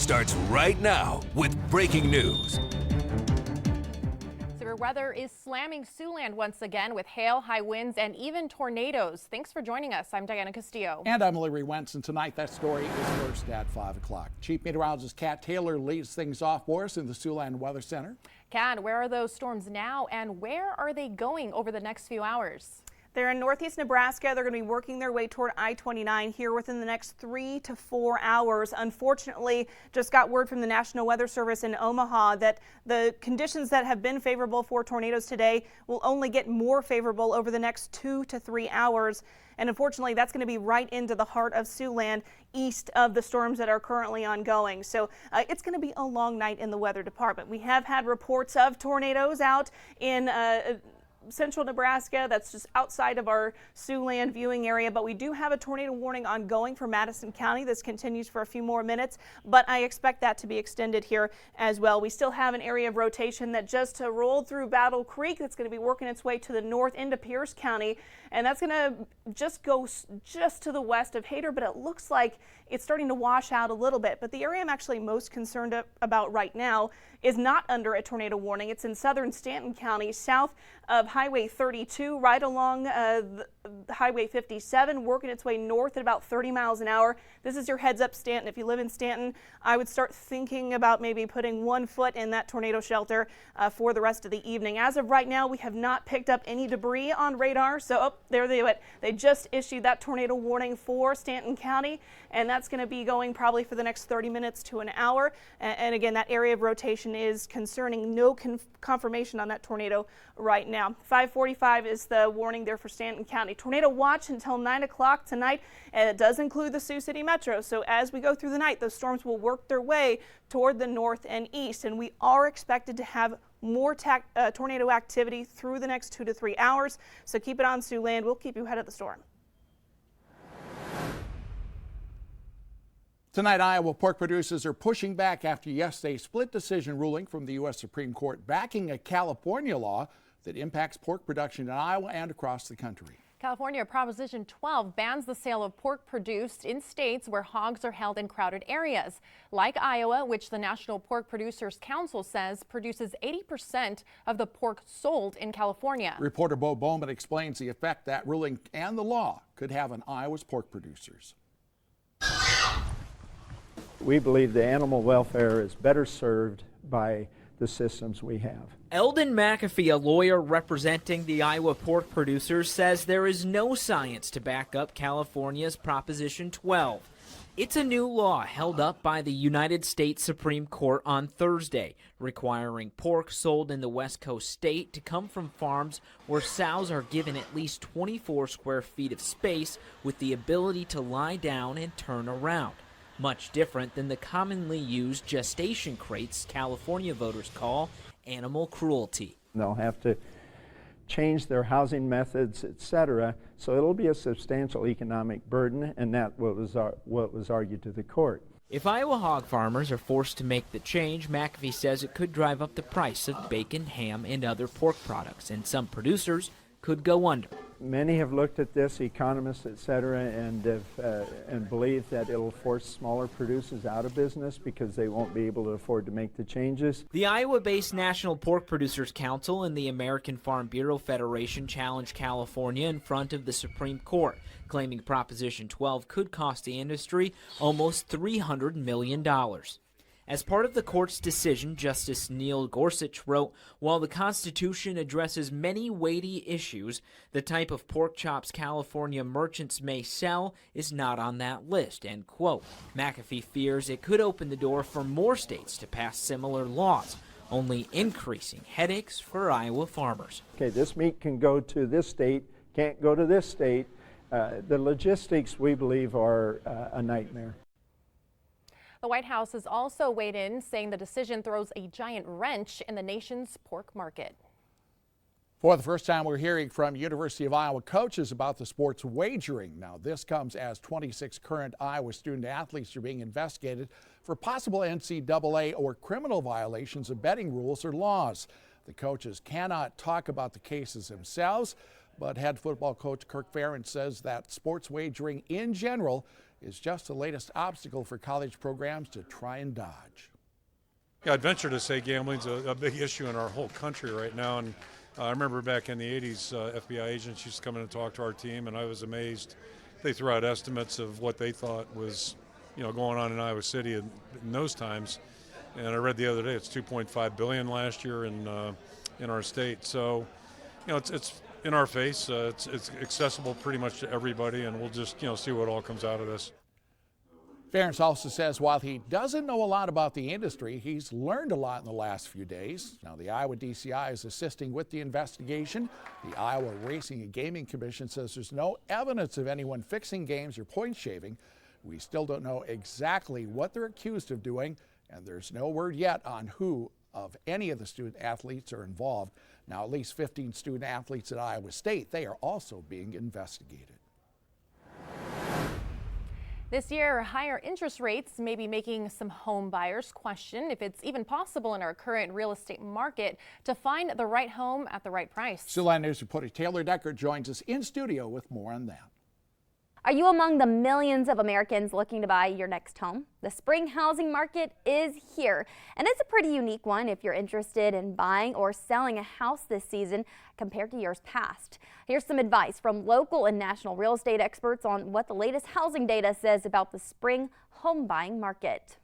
starts right now with breaking news. Severe weather is slamming Siouxland once again with hail, high winds, and even tornadoes. Thanks for joining us. I'm Diana Castillo. And I'm Larry Wentz, and tonight that story is first at 5 o'clock. Chief Meteorologist Kat Taylor leads things off for us in the Siouxland Weather Center. Kat, where are those storms now, and where are they going over the next few hours? They're in northeast Nebraska. They're going to be working their way toward I-29 here within the next 3 to 4 hours. Unfortunately, just got word from the National Weather Service in Omaha that the conditions that have been favorable for tornadoes today will only get more favorable over the next 2 to 3 hours. And unfortunately, that's going to be right into the heart of Siouxland, east of the storms that are currently ongoing. So it's going to be a long night in the weather department. We have had reports of tornadoes out in central Nebraska. That's just outside of our Siouxland viewing area, but we do have a tornado warning ongoing for Madison County. This continues for a few more minutes, but I expect that to be extended here as well. We still have an area of rotation that just rolled through Battle Creek that's going to be working its way to the north into Pierce County, and that's going to just go just to the west of Hayter, but it looks like it's starting to wash out a little bit. But the area I'm actually most concerned about right now is not under a tornado warning. It's in southern Stanton County, south of Highway 32, right along Highway 57, working its way north at about 30 miles an hour. This is your heads up, Stanton. If you live in Stanton, I would start thinking about maybe putting 1 foot in that tornado shelter for the rest of the evening. As of right now, we have not picked up any debris on radar. So, there they went. They just issued that tornado warning for Stanton County, and that's going to be going probably for the next 30 minutes to an hour. And again, that area of rotation is concerning. No confirmation on that tornado right now. 5:45 is the warning there for Stanton County. Tornado watch until 9 o'clock tonight, and it does include the Sioux City metro. So as we go through the night, those storms will work their way toward the north and east, and we are expected to have more tornado activity through the next 2 to 3 hours. So keep it on Siouxland. We'll keep you ahead of the storm. Tonight, Iowa pork producers are pushing back after yesterday's split decision ruling from the U.S. Supreme Court backing a California law that impacts pork production in Iowa and across the country. California Proposition 12 bans the sale of pork produced in states where hogs are held in crowded areas, like Iowa, which the National Pork Producers Council says produces 80% of the pork sold in California. Reporter Bo Bowman explains the effect that ruling and the law could have on Iowa's pork producers. We believe the animal welfare is better served by the systems we have. Eldon McAfee, a lawyer representing the Iowa pork producers, says there is no science to back up California's Proposition 12. It's a new law held up by the United States Supreme Court on Thursday, requiring pork sold in the West Coast state to come from farms where sows are given at least 24 square feet of space with the ability to lie down and turn around. Much different than the commonly used gestation crates California voters call animal cruelty. They'll have to change their housing methods, etc. So it'll be a substantial economic burden, and that what was argued to the court. If Iowa hog farmers are forced to make the change, McAfee says it could drive up the price of bacon, ham, and other pork products, and some producers could go under. Many have looked at this, economists, etc., and believe that it'll force smaller producers out of business because they won't be able to afford to make the changes. The Iowa-based National Pork Producers Council and the American Farm Bureau Federation challenged California in front of the Supreme Court, claiming Proposition 12 could cost the industry almost $300 million. As part of the court's decision, Justice Neil Gorsuch wrote, while the Constitution addresses many weighty issues, the type of pork chops California merchants may sell is not on that list, end quote. McAfee fears it could open the door for more states to pass similar laws, only increasing headaches for Iowa farmers. Okay, this meat can go to this state, can't go to this state. The logistics, we believe, are a nightmare. The White House has also weighed in, saying the decision throws a giant wrench in the nation's pork market. For the first time, we're hearing from University of Iowa coaches about the sport's wagering. Now, this comes as 26 current Iowa student athletes are being investigated for possible NCAA or criminal violations of betting rules or laws. The coaches cannot talk about the cases themselves, but head football coach Kirk Ferentz says that sports wagering in general is just the latest obstacle for college programs to try and dodge. Yeah, I'd venture to say gambling's a big issue in our whole country right now. And I remember back in the 80s, FBI agents used to come in and talk to our team, and I was amazed. They threw out estimates of what they thought was, going on in Iowa City in those times. And I read the other day it's $2.5 billion last year in our state. So, it's in our face. It's accessible pretty much to everybody, and we'll just see what all comes out of this. Ferentz also says while he doesn't know a lot about the industry, he's learned a lot in the last few days. Now, the Iowa DCI is assisting with the investigation. The Iowa Racing and Gaming Commission says there's no evidence of anyone fixing games or point shaving. We still don't know exactly what they're accused of doing, and there's no word yet on who of any of the student athletes are involved. Now, at least 15 student athletes at Iowa State, they are also being investigated. This year, higher interest rates may be making some home buyers question if it's even possible in our current real estate market to find the right home at the right price. Siouxland News reporter Taylor Decker joins us in studio with more on that. Are you among the millions of Americans looking to buy your next home? The spring housing market is here, and it's a pretty unique one if you're interested in buying or selling a house this season compared to years past. Here's some advice from local and national real estate experts on what the latest housing data says about the spring home buying market.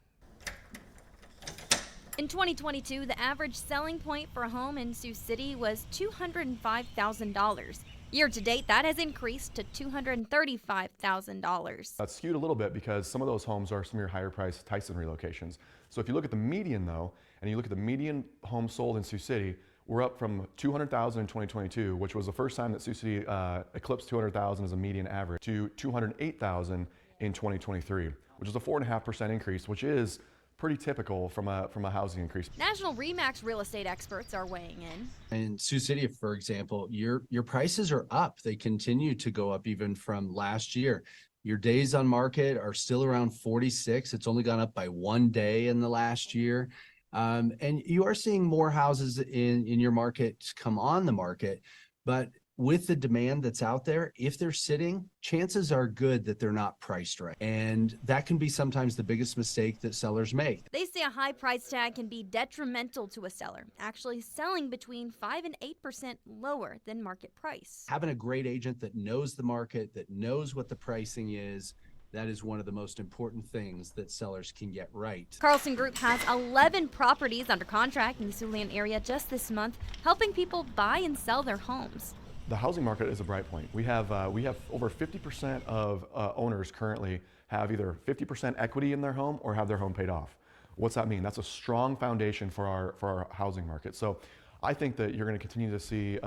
In 2022, the average selling point for a home in Sioux City was $205,000. Year to date, that has increased to $235,000. That's skewed a little bit because some of those homes are some of your higher priced Tyson relocations. So if you look at the median though, and you look at the median home sold in Sioux City, we're up from $200,000 in 2022, which was the first time that Sioux City eclipsed $200,000 as a median average, to $208,000 in 2023, which is a 4.5% increase, which is pretty typical from a housing increase. National RE/MAX real estate experts are weighing in. In Sioux City, for example, your prices are up. They continue to go up even from last year. Your days on market are still around 46. It's only gone up by 1 day in the last year. And you are seeing more houses in your market come on the market, but with the demand that's out there, if they're sitting, chances are good that they're not priced right. And that can be sometimes the biggest mistake that sellers make. They say a high price tag can be detrimental to a seller, actually selling between 5 and 8% lower than market price. Having a great agent that knows the market, that knows what the pricing is, that is one of the most important things that sellers can get right. Carlson Group has 11 properties under contract in the Siouxland area just this month, helping people buy and sell their homes. The housing market is a bright point. We have over 50% of owners currently have either 50% equity in their home or have their home paid off. What's that mean? That's a strong foundation for our housing market. So I think that you're going to continue to see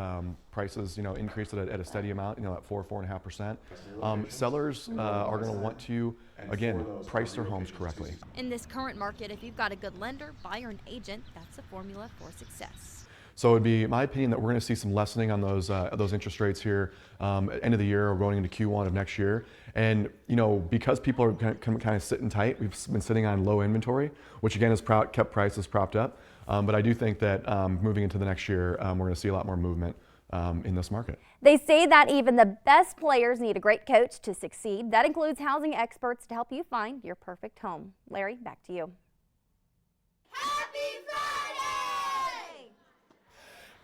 prices, increase at a steady amount, at 4.5%. Sellers are going to want to, again, price their homes correctly. In this current market, if you've got a good lender, buyer, and agent, that's a formula for success. So it would be my opinion that we're going to see some lessening on those interest rates here end of the year or going into Q1 of next year. And because people are kind of sitting tight, we've been sitting on low inventory, which again has kept prices propped up. But I do think that moving into the next year, we're going to see a lot more movement in this market. They say that even the best players need a great coach to succeed. That includes housing experts to help you find your perfect home. Larry, back to you. Happy Friday!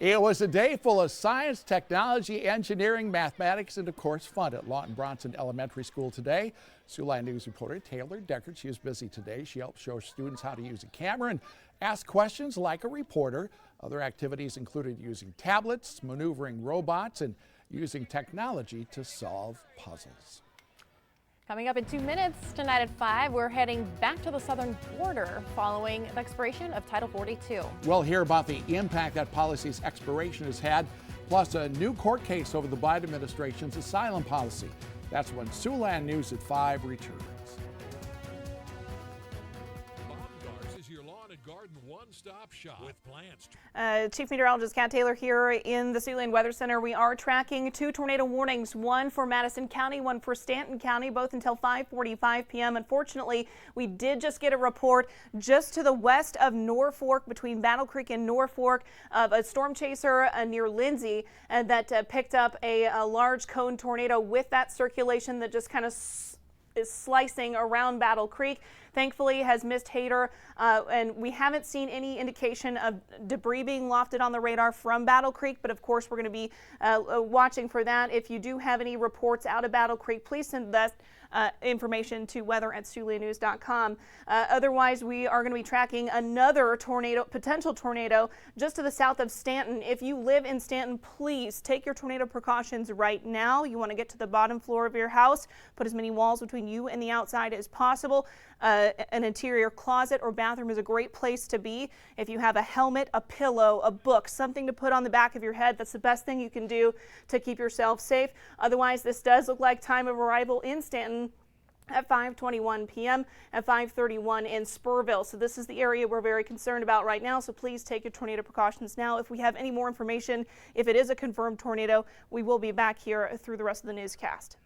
It was a day full of science, technology, engineering, mathematics, and of course fun at Lawton Bronson Elementary School today. Siouxland News reporter Taylor Decker, she was busy today. She helped show students how to use a camera and ask questions like a reporter. Other activities included using tablets, maneuvering robots, and using technology to solve puzzles. Coming up in 2 minutes tonight at 5, we're heading back to the southern border following the expiration of Title 42. We'll hear about the impact that policy's expiration has had, plus a new court case over the Biden administration's asylum policy. That's when Siouxland News at 5 returns. Garden one-stop shop with plants. Chief Meteorologist Kat Taylor here in the Siouxland Weather Center. We are tracking 2 tornado warnings, one for Madison County, one for Stanton County, both until 5:45 p.m. Unfortunately, we did just get a report just to the west of Norfolk, between Battle Creek and Norfolk, of a storm chaser near Lindsay that picked up a large cone tornado with that circulation that just kind of is slicing around Battle Creek. Thankfully, has missed Hater, and we haven't seen any indication of debris being lofted on the radar from Battle Creek, but of course we're going to be watching for that. If you do have any reports out of Battle Creek, please send that information to weather@SiouxlandNews.com. Otherwise, we are going to be tracking another potential tornado just to the south of Stanton. If you live in Stanton, please take your tornado precautions right now. You want to get to the bottom floor of your house, put as many walls between you and the outside as possible. An interior closet or bathroom is a great place to be. If you have a helmet, a pillow, a book, something to put on the back of your head, that's the best thing you can do to keep yourself safe. Otherwise, this does look like time of arrival in Stanton at 5:21 p.m. at 5:31 in Spurville. So this is the area we're very concerned about right now. So please take your tornado precautions now. If we have any more information, if it is a confirmed tornado, we will be back here through the rest of the newscast.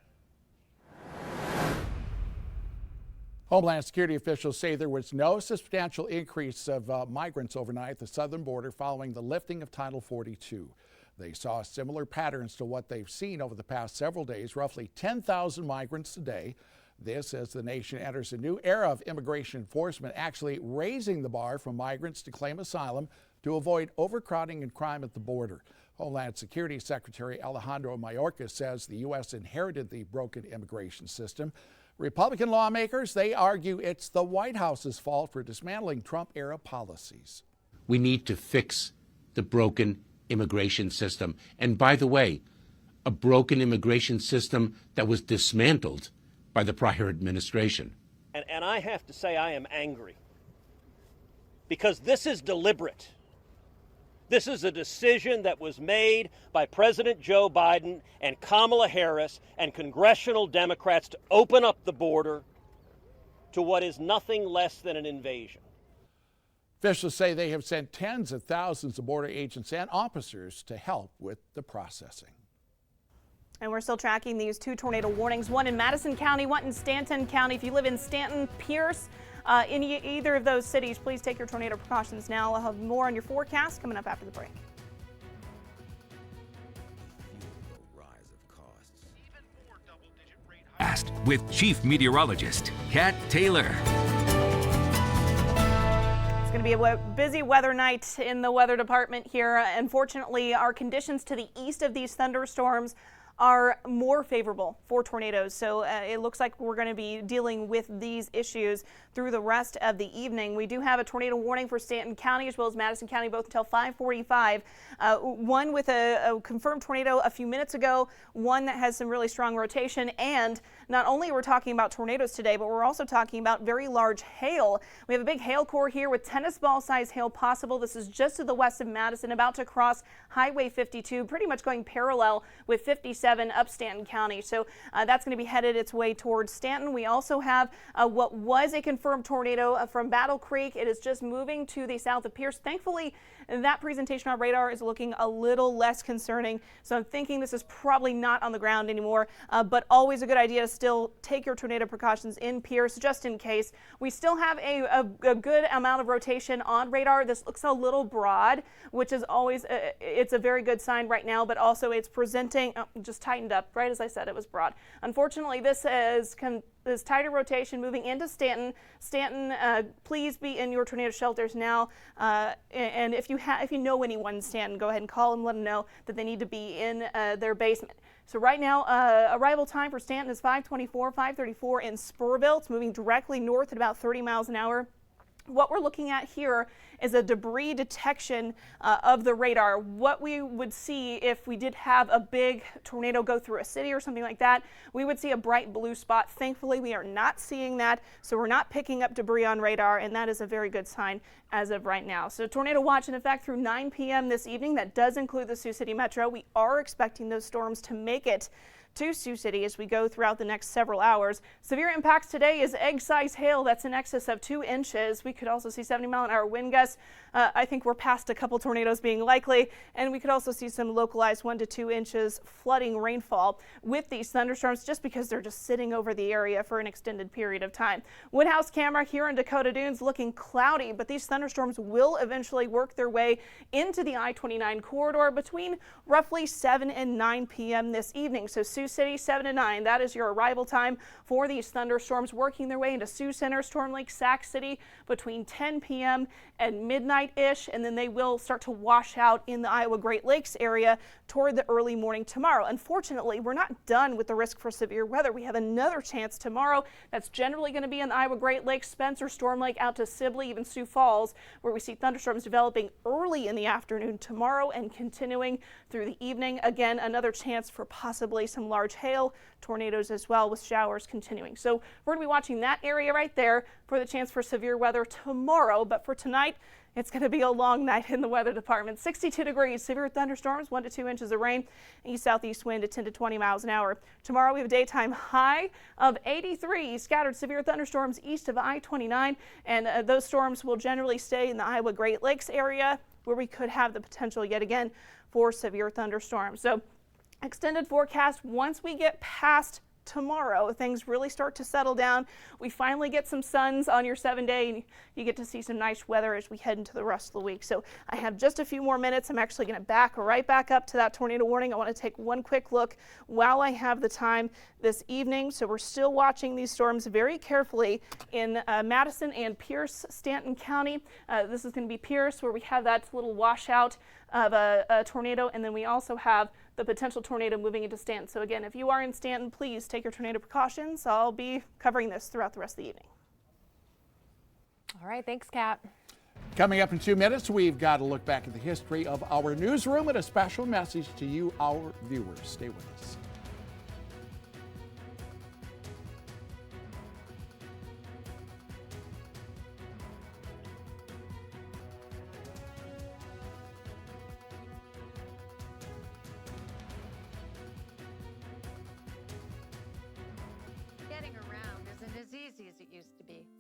Homeland Security officials say there was no substantial increase of migrants overnight at the southern border following the lifting of Title 42. They saw similar patterns to what they've seen over the past several days, roughly 10,000 migrants a day. This as the nation enters a new era of immigration enforcement, actually raising the bar for migrants to claim asylum to avoid overcrowding and crime at the border. Homeland Security Secretary Alejandro Mayorkas says the U.S. inherited the broken immigration system. Republican lawmakers, they argue it's the White House's fault for dismantling Trump-era policies. We need to fix the broken immigration system. And by the way, a broken immigration system that was dismantled by the prior administration. And I have to say I am angry because this is deliberate. This is a decision that was made by President Joe Biden and Kamala Harris and congressional Democrats to open up the border to what is nothing less than an invasion. Officials say they have sent tens of thousands of border agents and officers to help with the processing. And we're still tracking these two tornado warnings, one in Madison County, one in Stanton County. If you live in Stanton, Pierce, in either of those cities, please take your tornado precautions now. I'll have more on your forecast coming up after the break. With Chief Meteorologist Kat Taylor. It's going to be a busy weather night in the weather department here. Unfortunately, our conditions to the east of these thunderstorms are more favorable for tornadoes. So it looks like we're going to be dealing with these issues through the rest of the evening. We do have a tornado warning for Stanton County as well as Madison County, both until 5:45. One with a confirmed tornado a few minutes ago, one that has some really strong rotation. And not only we're talking about tornadoes today, but we're also talking about very large hail. We have a big hail core here with tennis ball size hail possible. This is just to the west of Madison, about to cross Highway 52, pretty much going parallel with 57 up Stanton County. So that's going to be headed its way towards Stanton. We also have what was a confirmed tornado from Battle Creek. It is just moving to the south of Pierce. Thankfully, that presentation on radar is looking a little less concerning. So I'm thinking this is probably not on the ground anymore, but always a good idea to still take your tornado precautions in Pierce just in case. We still have a good amount of rotation on radar. This looks a little broad, which is always, it's a very good sign right now, but also it's presenting, just tightened up, right as I said, it was broad. Unfortunately, this is this tighter rotation moving into Stanton. Stanton, please be in your tornado shelters now. And if you know anyone in Stanton, go ahead and call them, let them know that they need to be in their basement. So right now, arrival time for Stanton is 5:24, 5:34 in Spurville. It's moving directly north at about 30 miles an hour. What we're looking at here is a debris detection of the radar. What we would see if we did have a big tornado go through a city or something like that, we would see a bright blue spot. Thankfully, we are not seeing that, so we're not picking up debris on radar, and that is a very good sign as of right now. So tornado watch in effect through 9 p.m. this evening. That does include the Sioux City Metro. We are expecting those storms to make it to Sioux City as we go throughout the next several hours. Severe impacts today is egg-sized hail that's in excess of 2 inches. We could also see 70-mile-an-hour wind gusts. I think we're past a couple tornadoes being likely, and we could also see some localized 1 to 2 inches flooding rainfall with these thunderstorms just because they're just sitting over the area for an extended period of time. Woodhouse camera here in Dakota Dunes looking cloudy, but these thunderstorms will eventually work their way into the I-29 corridor between roughly 7 and 9 p.m. this evening. So Sioux City 7 to 9. That is your arrival time for these thunderstorms, working their way into Sioux Center, Storm Lake, Sac City between 10 p.m. and midnight-ish, and then they will start to wash out in the Iowa Great Lakes area toward the early morning tomorrow. Unfortunately, we're not done with the risk for severe weather. We have another chance tomorrow. That's generally going to be in the Iowa Great Lakes, Spencer, Storm Lake, out to Sibley, even Sioux Falls, where we see thunderstorms developing early in the afternoon tomorrow and continuing through the evening. Again, another chance for possibly some large hail, tornadoes as well, with showers continuing. So we're going to be watching that area right there for the chance for severe weather tomorrow. But for tonight, it's going to be a long night in the weather department. 62 degrees, severe thunderstorms, 1 to 2 inches of rain, east-southeast wind at 10 to 20 miles an hour. Tomorrow we have a daytime high of 83, scattered severe thunderstorms east of I-29, and those storms will generally stay in the Iowa Great Lakes area, where we could have the potential yet again for severe thunderstorms. So extended forecast once we get past tomorrow, things really start to settle down. We finally get some suns on your 7-day, and you get to see some nice weather as we head into the rest of the week. So I have just a few more minutes. I'm actually going to back right back up to that tornado warning. I want to take one quick look while I have the time this evening. So we're still watching these storms very carefully in Madison and Pierce, Stanton County. This is going to be Pierce, where we have that little washout of a tornado, and then we also have the potential tornado moving into Stanton. So again, if you are in Stanton, please take your tornado precautions. I'll be covering this throughout the rest of the evening. All right, thanks, Kat. Coming up in 2 minutes, we've got to look back at the history of our newsroom and a special message to you, our viewers. Stay with us.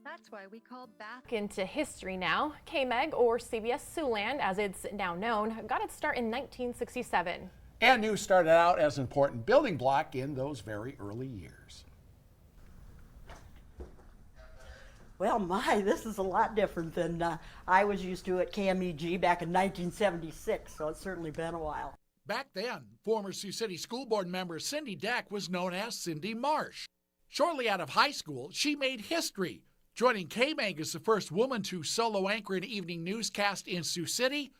That's why we call back into history now. KMEG, or CBS Siouxland as it's now known, got its start in 1967. And news started out as an important building block in those very early years. Well, this is a lot different than I was used to at KMEG back in 1976, so it's certainly been a while. Back then, former Sioux City School Board member Cindy Deck was known as Cindy Marsh. Shortly out of high school, she made history, joining KMEG as the first woman to solo anchor an evening newscast in Sioux City,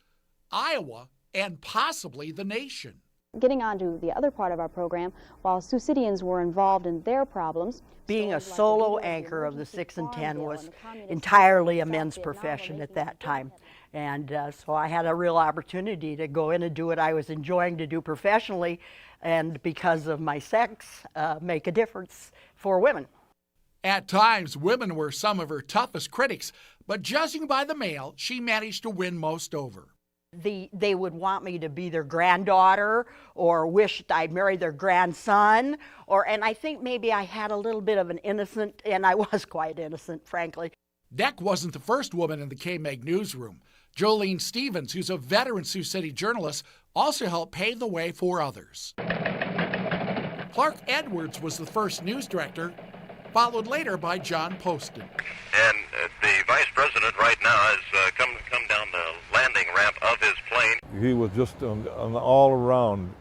Iowa, and possibly the nation. Getting on to the other part of our program, while Sioux Cityans were involved in their problems. Being a solo anchor of the 6 and 10 was entirely a men's profession at that time. And so I had a real opportunity to go in and do what I was enjoying to do professionally, and because of my sex, make a difference for women. At times, women were some of her toughest critics, but judging by the mail, she managed to win most over. They would want me to be their granddaughter, or wish I'd marry their grandson, and I think maybe I had a little bit of an innocent, and I was quite innocent, frankly. Deck wasn't the first woman in the KMEG newsroom. Jolene Stevens, who's a veteran Sioux City journalist, also helped pave the way for others. Clark Edwards was the first news director, followed later by John Poston. And the vice president right now has come down the landing ramp of his plane. He was just an all-around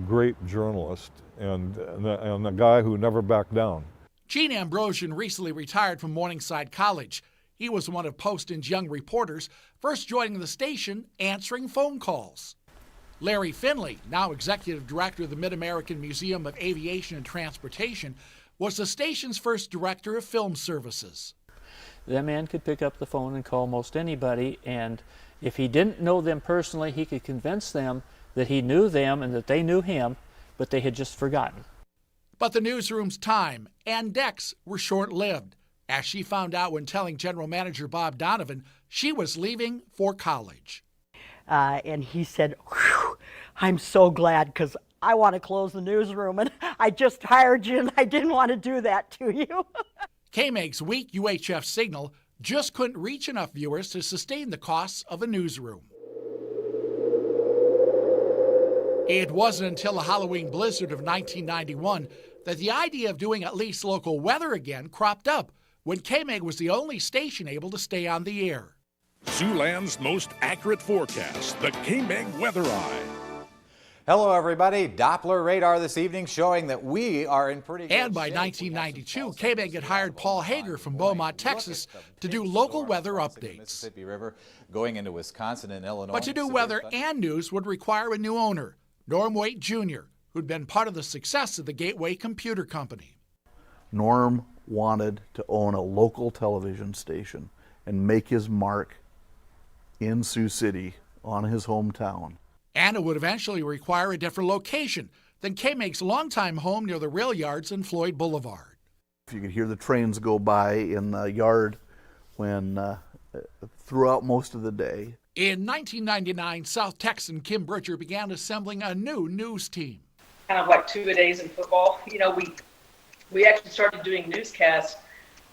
great journalist and a guy who never backed down. Gene Ambrosian recently retired from Morningside College. He was one of Poston's young reporters, first joining the station answering phone calls. Larry Finley, now executive director of the Mid-American Museum of Aviation and Transportation, was the station's first director of film services. That man could pick up the phone and call most anybody, and if he didn't know them personally, he could convince them that he knew them and that they knew him, but they had just forgotten. But the newsroom's time and Deck's were short-lived, as she found out when telling General Manager Bob Donovan she was leaving for college. And he said, "I'm so glad, because I want to close the newsroom, and I just hired you, and I didn't want to do that to you." KMEG's weak UHF signal just couldn't reach enough viewers to sustain the costs of a newsroom. It wasn't until the Halloween blizzard of 1991 that the idea of doing at least local weather again cropped up, when KMEG was the only station able to stay on the air. Siouxland's most accurate forecast, the KMEG Weather Eye. Hello, everybody. Doppler radar this evening showing that we are in pretty good And by shape. 1992, KMEG had hired Paul Hager from Beaumont, Texas, to do local weather updates. Mississippi River going into Wisconsin and Illinois. But to do weather and news would require a new owner, Norm Waite Jr., who'd been part of the success of the Gateway Computer Company. Norm wanted to own a local television station and make his mark in Sioux City on his hometown. And it would eventually require a different location than KMEG's longtime home near the rail yards in Floyd Boulevard. You could hear the trains go by in the yard when throughout most of the day. In 1999, South Texan Kim Bridger began assembling a new news team. Kind of like two-a-days in football. You know, we actually started doing newscasts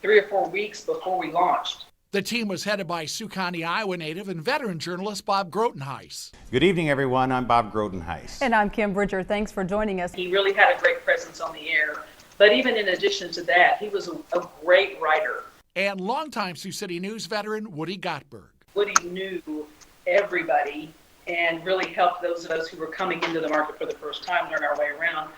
3 or 4 weeks before we launched. The team was headed by Sioux County, Iowa native and veteran journalist Bob Grotenheis. Good evening, everyone. I'm Bob Grotenheis. And I'm Kim Bridger. Thanks for joining us. He really had a great presence on the air. But even in addition to that, he was a great writer. And longtime Sioux City News veteran Woody Gottberg. Woody knew everybody and really helped those of us who were coming into the market for the first time learn our way around.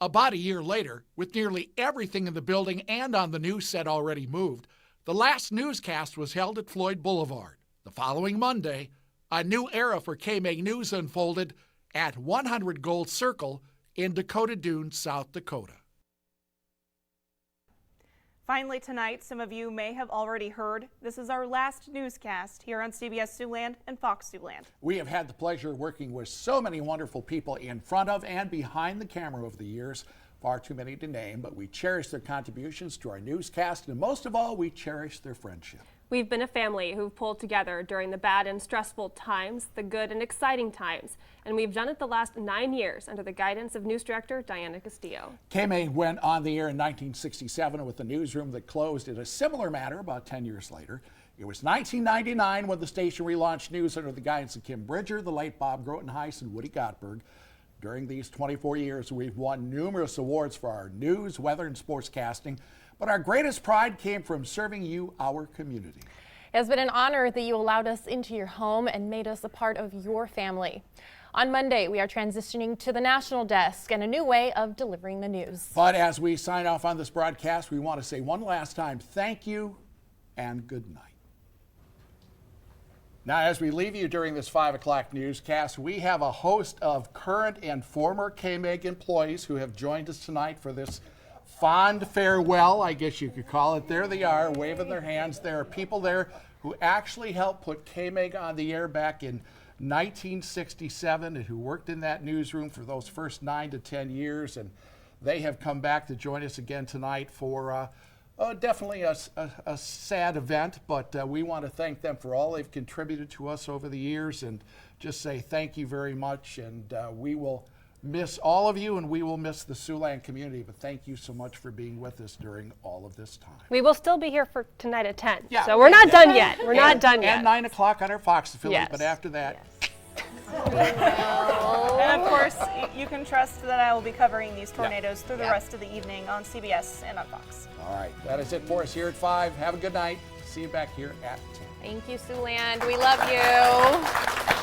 About a year later, with nearly everything in the building and on the news set already moved, the last newscast was held at Floyd Boulevard. The following Monday, a new era for KMEG News unfolded at 100 Gold Circle in Dakota Dunes, South Dakota. Finally tonight, some of you may have already heard, this is our last newscast here on CBS Siouxland and Fox Siouxland. We have had the pleasure of working with so many wonderful people in front of and behind the camera over the years. Far too many to name, but we cherish their contributions to our newscast, and most of all, we cherish their friendship. We've been a family who've pulled together during the bad and stressful times, the good and exciting times, and we've done it the last 9 years under the guidance of News Director Diana Castillo. KMEG went on the air in 1967 with the newsroom that closed in a similar manner about 10 years later. It was 1999 when the station relaunched news under the guidance of Kim Bridger, the late Bob Grotenheis, and Woody Gottberg. During these 24 years, we've won numerous awards for our news, weather, and sportscasting, but our greatest pride came from serving you, our community. It's been an honor that you allowed us into your home and made us a part of your family. On Monday, we are transitioning to the national desk and a new way of delivering the news. But as we sign off on this broadcast, we want to say one last time, thank you and good night. Now, as we leave you during this 5 o'clock newscast, we have a host of current and former KMEG employees who have joined us tonight for this fond farewell, I guess you could call it. There they are, waving their hands. There are people there who actually helped put KMEG on the air back in 1967 and who worked in that newsroom for those first 9 to 10 years. And they have come back to join us again tonight for definitely a sad event, but we want to thank them for all they've contributed to us over the years and just say thank you very much. And we will miss all of you, and we will miss the Siouxland community, but thank you so much for being with us during all of this time. We will still be here for tonight at 10, yeah, so we're not done yet. We're not done yet. And 9 o'clock on our Fox affiliate, yes. But after that. Yes. And of course, you can trust that I will be covering these tornadoes through the rest of the evening on CBS and on Fox. All right, that is it for us here at 5. Have a good night. See you back here at 10. Thank you, Siouxland. We love you.